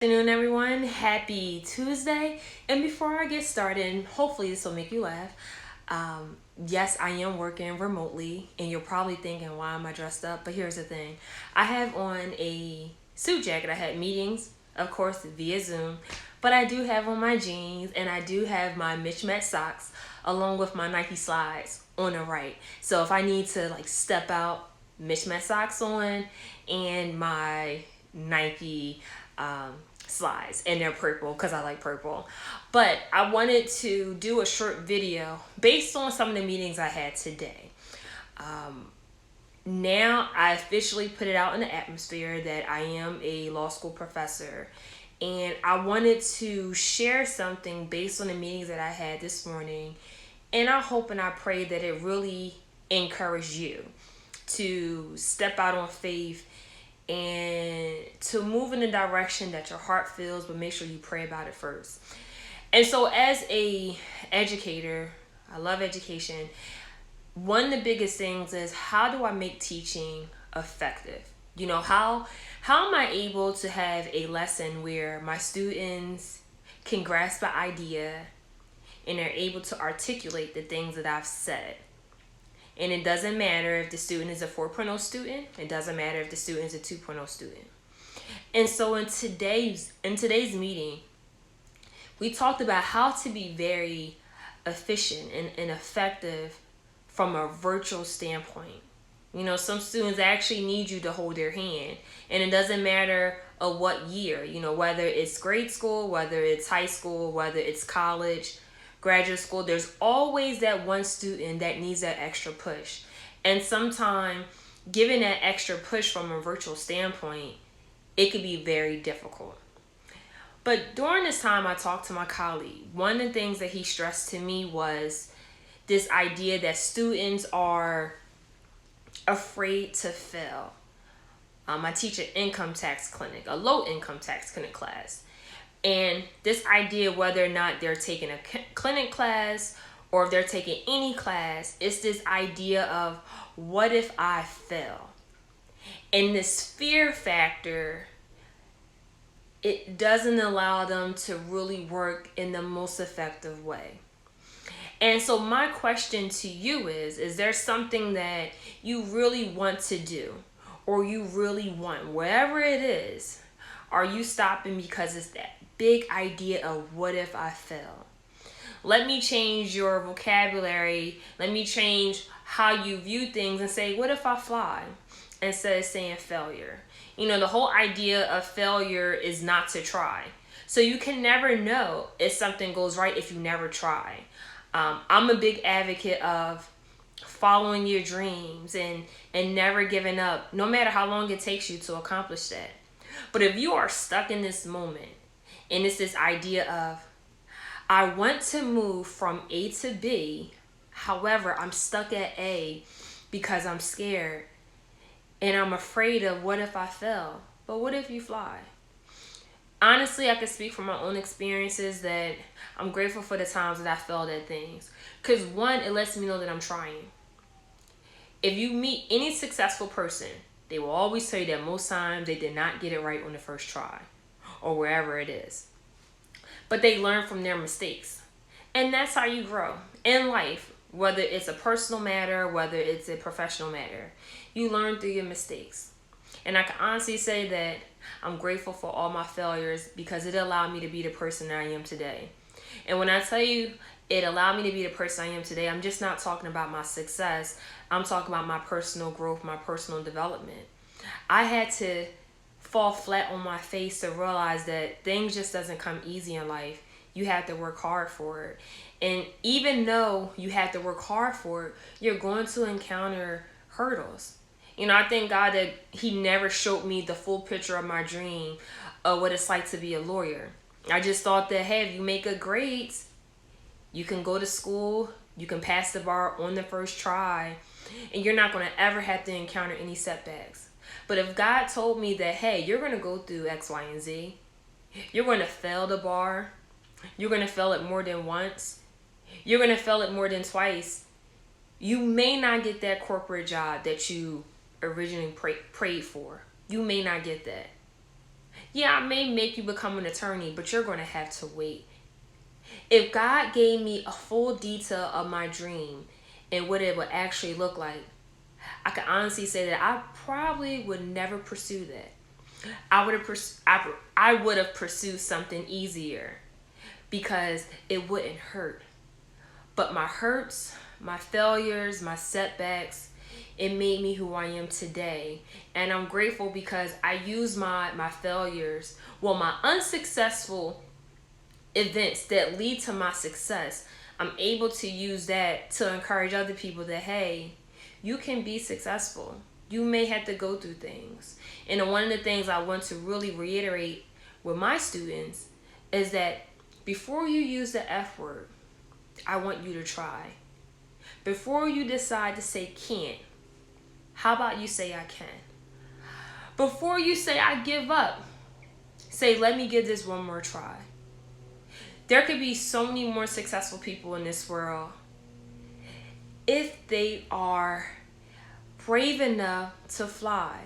Good afternoon, everyone. Happy Tuesday. And before I get started, hopefully this will make you laugh. Yes, I am working remotely, and you're probably thinking, why am I dressed up? But here's the thing, I have on a suit jacket. I had meetings, of course, via Zoom, but I do have on my jeans and I do have my mismatched socks along with my Nike slides on the right. So if I need to step out, mismatched socks on and my Nike slides, and they're purple because I like purple. But I wanted to do a short video based on some of the meetings I had today. Now I officially put it out in the atmosphere that I am a law school professor, and I wanted to share something based on the meetings that I had this morning, and I hope and I pray that it really encouraged you to step out on faith and to move in the direction that your heart feels, but make sure you pray about it first. And so as a educator, I love education. One of the biggest things is, how do I make teaching effective? How am I able to have a lesson where my students can grasp an idea and they're able to articulate the things that I've said? And it doesn't matter if the student is a 4.0 student. It doesn't matter if the student is a 2.0 student. And so in today's meeting, we talked about how to be very efficient and effective from a virtual standpoint. Some students actually need you to hold their hand. And it doesn't matter of what year, whether it's grade school, whether it's high school, whether it's college, graduate school, there's always that one student that needs that extra push. And sometimes giving that extra push from a virtual standpoint, it could be very difficult. But during this time, I talked to my colleague. One of the things that he stressed to me was this idea that students are afraid to fail. I teach an income tax clinic, a low income tax clinic class. And this idea, whether or not they're taking a clinic class or if they're taking any class, it's this idea of, what if I fail? And this fear factor, it doesn't allow them to really work in the most effective way. And so my question to you is there something that you really want to do, or you really want, wherever it is? Are you stopping because it's that big idea of, what if I fail? Let me change your vocabulary. Let me change how you view things and say, what if I fly? Instead of saying failure. The whole idea of failure is not to try. So you can never know if something goes right if you never try. I'm a big advocate of following your dreams and never giving up, no matter how long it takes you to accomplish that. But if you are stuck in this moment, and it's this idea of, I want to move from A to B, however, I'm stuck at A because I'm scared and I'm afraid of, what if I fail? But what if you fly? Honestly, I can speak from my own experiences that I'm grateful for the times that I failed at things. Because one, it lets me know that I'm trying. If you meet any successful person, they will always tell you that most times they did not get it right on the first try, or wherever it is. But they learn from their mistakes. And that's how you grow in life, whether it's a personal matter, whether it's a professional matter. You learn through your mistakes. And I can honestly say that I'm grateful for all my failures, because it allowed me to be the person that I am today. And when I tell you it allowed me to be the person I am today, I'm just not talking about my success. I'm talking about my personal growth, my personal development. I had to fall flat on my face to realize that things just doesn't come easy in life. You have to work hard for it. And even though you have to work hard for it, you're going to encounter hurdles. I thank God that he never showed me the full picture of my dream of what it's like to be a lawyer. I just thought that, hey, if you make good grades, you can go to school, you can pass the bar on the first try, and you're not going to ever have to encounter any setbacks. But if God told me that, hey, you're going to go through X, Y, and Z, you're going to fail the bar, you're going to fail it more than once, you're going to fail it more than twice, you may not get that corporate job that you originally prayed for. You may not get that. Yeah, I may make you become an attorney, but you're going to have to wait. If God gave me a full detail of my dream and what it would actually look like, I can honestly say that I probably would never pursue that. I would have pursued something easier because it wouldn't hurt. But my hurts, my failures, my setbacks, it made me who I am today. And I'm grateful because I use my failures, well, my unsuccessful events that lead to my success. I'm able to use that to encourage other people that, hey, you can be successful. You may have to go through things. And one of the things I want to really reiterate with my students is that before you use the F word, I want you to try. Before you decide to say can't, how about you say I can? Before you say I give up, say let me give this one more try. There could be so many more successful people in this world if they are brave enough to fly,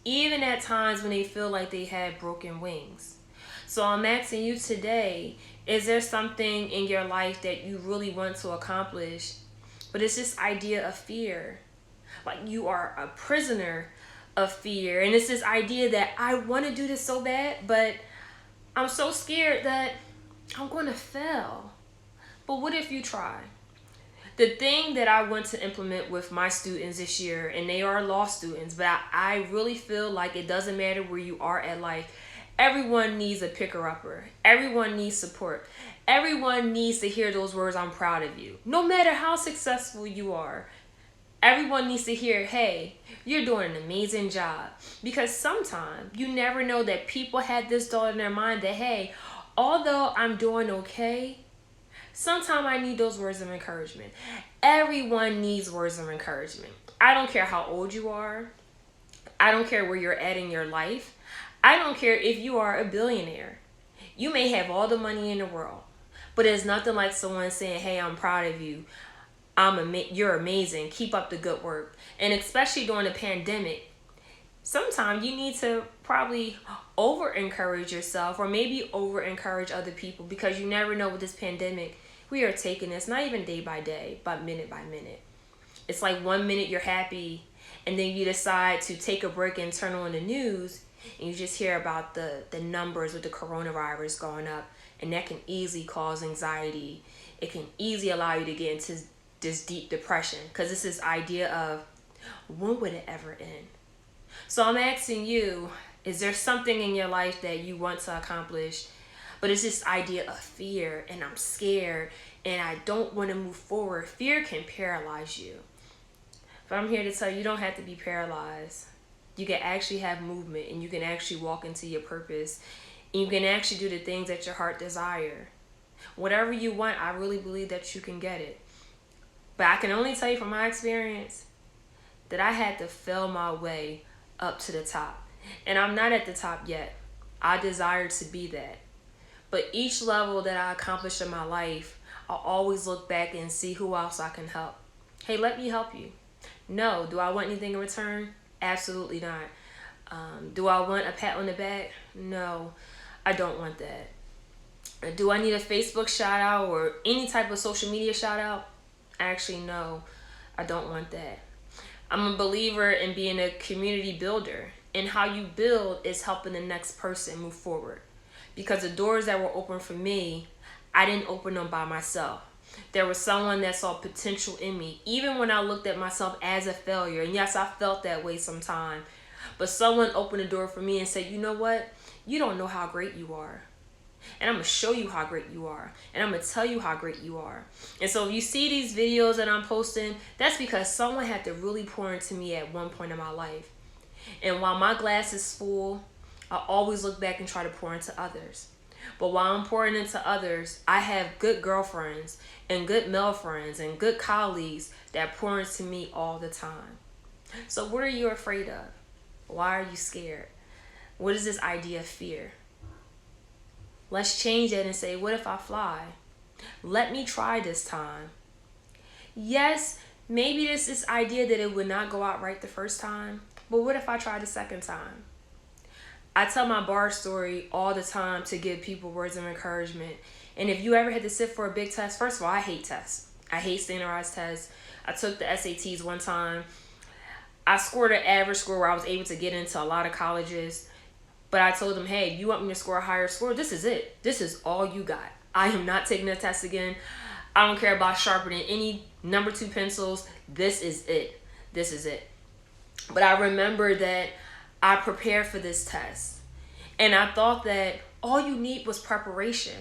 even at times when they feel like they had broken wings. So I'm asking you today, is there something in your life that you really want to accomplish, but it's this idea of fear? Like you are a prisoner of fear. And it's this idea that I want to do this so bad, but I'm so scared that I'm going to fail. But what if you try? The thing that I want to implement with my students this year, and they are law students, but I really feel like it doesn't matter where you are at life. Everyone needs a picker-upper. Everyone needs support. Everyone needs to hear those words, I'm proud of you. No matter how successful you are, everyone needs to hear, hey, you're doing an amazing job. Because sometimes you never know that people have this thought in their mind that, hey, although I'm doing okay, sometimes I need those words of encouragement. Everyone needs words of encouragement. I don't care how old you are. I don't care where you're at in your life. I don't care if you are a billionaire. You may have all the money in the world, but it's nothing like someone saying, hey, I'm proud of you. You're amazing. Keep up the good work. And especially during the pandemic, sometimes you need to probably over encourage yourself or maybe over encourage other people, because you never know with this pandemic, we are taking this not even day by day, but minute by minute. It's like 1 minute you're happy and then you decide to take a break and turn on the news and you just hear about the numbers with the coronavirus going up, and that can easily cause anxiety. It can easily allow you to get into this deep depression because it's this idea of when would it ever end? So I'm asking you, is there something in your life that you want to accomplish, but it's this idea of fear, and I'm scared and I don't want to move forward? Fear can paralyze you. But I'm here to tell you, you don't have to be paralyzed. You can actually have movement, and you can actually walk into your purpose, and you can actually do the things that your heart desire. Whatever you want, I really believe that you can get it. But I can only tell you from my experience that I had to fail my way up to the top. And I'm not at the top yet. I desire to be that. But each level that I accomplish in my life, I'll always look back and see who else I can help. Hey, let me help you. No. Do I want anything in return? Absolutely not. Do I want a pat on the back? No, I don't want that. Do I need a Facebook shout out or any type of social media shout out? Actually, no, I don't want that. I'm a believer in being a community builder, and how you build is helping the next person move forward. Because the doors that were open for me, I didn't open them by myself. There was someone that saw potential in me, even when I looked at myself as a failure. And yes, I felt that way sometimes. But someone opened the door for me and said, you know what? You don't know how great you are. And I'm going to show you how great you are. And I'm going to tell you how great you are. And so if you see these videos that I'm posting, that's because someone had to really pour into me at one point in my life. And while my glass is full, I always look back and try to pour into others. But while I'm pouring into others, I have good girlfriends and good male friends and good colleagues that pour into me all the time. So what are you afraid of? Why are you scared? What is this idea of fear? Let's change it and say, what if I fly? Let me try this time. Yes, maybe there's this idea that it would not go out right the first time, but what if I try the second time? I tell my bar story all the time to give people words of encouragement. And if you ever had to sit for a big test, first of all, I hate tests. I hate standardized tests. I took the SATs one time. I scored an average score where I was able to get into a lot of colleges. But I told them, hey, you want me to score a higher score? This is it. This is all you got. I am not taking the test again. I don't care about sharpening any number 2 pencils. This is it. This is it. But I remember that I prepared for this test. And I thought that all you need was preparation.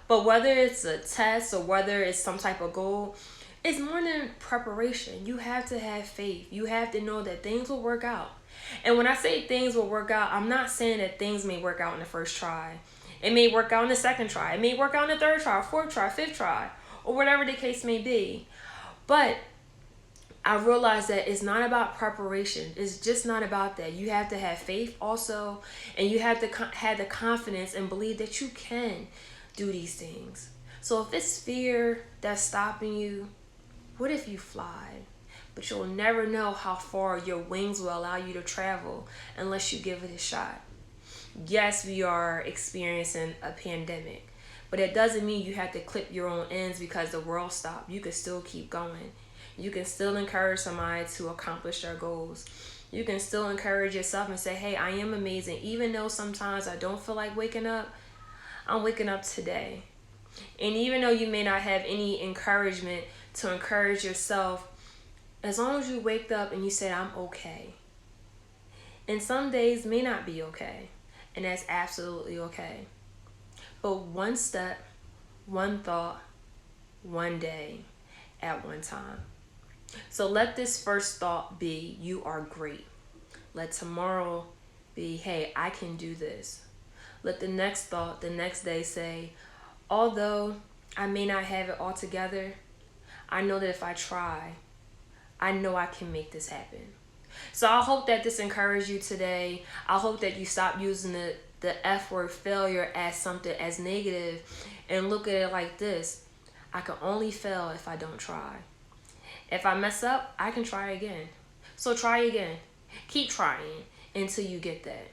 But whether it's a test or whether it's some type of goal, it's more than preparation. You have to have faith. You have to know that things will work out. And when I say things will work out, I'm not saying that things may work out in the first try. It may work out in the second try. It may work out in the third try, fourth try, fifth try, or whatever the case may be. But I realized that it's not about preparation. It's just not about that. You have to have faith also, and you have to have the confidence and believe that you can do these things. So if it's fear that's stopping you, what if you fly? But you'll never know how far your wings will allow you to travel unless you give it a shot. Yes, we are experiencing a pandemic, but it doesn't mean you have to clip your own ends because the world stopped. You can still keep going. You can still encourage somebody to accomplish their goals. You can still encourage yourself and say, hey, I am amazing. Even though sometimes I don't feel like waking up, I'm waking up today. And even though you may not have any encouragement to encourage yourself, as long as you waked up and you said, I'm okay. And some days may not be okay. And that's absolutely okay. But one step, one thought, one day at one time. So let this first thought be, you are great. Let tomorrow be, hey, I can do this. Let the next thought, the next day say, although I may not have it all together, I know that if I try, I know I can make this happen. So I hope that this encouraged you today. I hope that you stop using the F word failure as something as negative and look at it like this. I can only fail if I don't try. If I mess up, I can try again. So try again. Keep trying until you get that.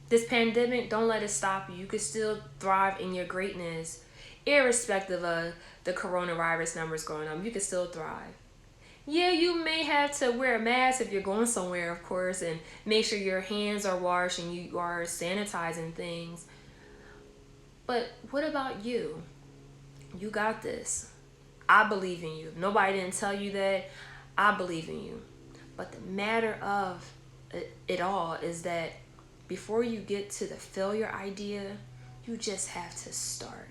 This pandemic, don't let it stop you. You can still thrive in your greatness, irrespective of the coronavirus numbers going up. You can still thrive. Yeah, you may have to wear a mask if you're going somewhere, of course, and make sure your hands are washed and you are sanitizing things. But what about you? You got this. I believe in you. If nobody didn't tell you that, I believe in you. But the matter of it all is that before you get to the failure idea, you just have to start.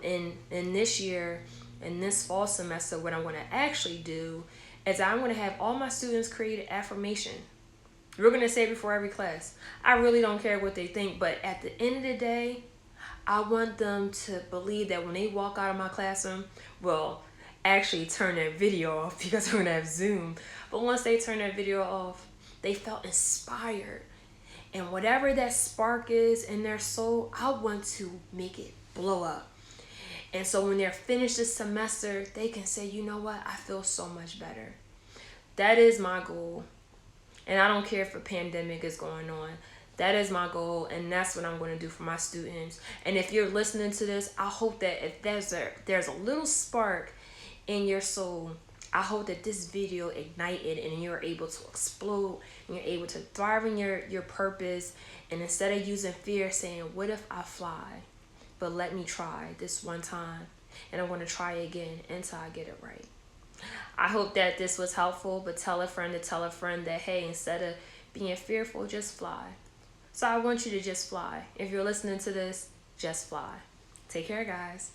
In this year, in this fall semester, what I'm going to actually do is I'm going to have all my students create an affirmation. We're going to say it before every class. I really don't care what they think, but at the end of the day, I want them to believe that when they walk out of my classroom, well, actually turn their video off because we're going to have Zoom. But once they turn their video off, they felt inspired. And whatever that spark is in their soul, I want to make it blow up. And so when they're finished this semester, they can say, you know what? I feel so much better. That is my goal. And I don't care if a pandemic is going on. That is my goal, and that's what I'm going to do for my students. And if you're listening to this, I hope that if there's a little spark in your soul, I hope that this video ignited and you're able to explode and you're able to thrive in your purpose. And instead of using fear, saying, what if I fly? But let me try this one time, and I'm going to try again until I get it right. I hope that this was helpful, but tell a friend to tell a friend that, hey, instead of being fearful, just fly. So I want you to just fly. If you're listening to this, just fly. Take care, guys.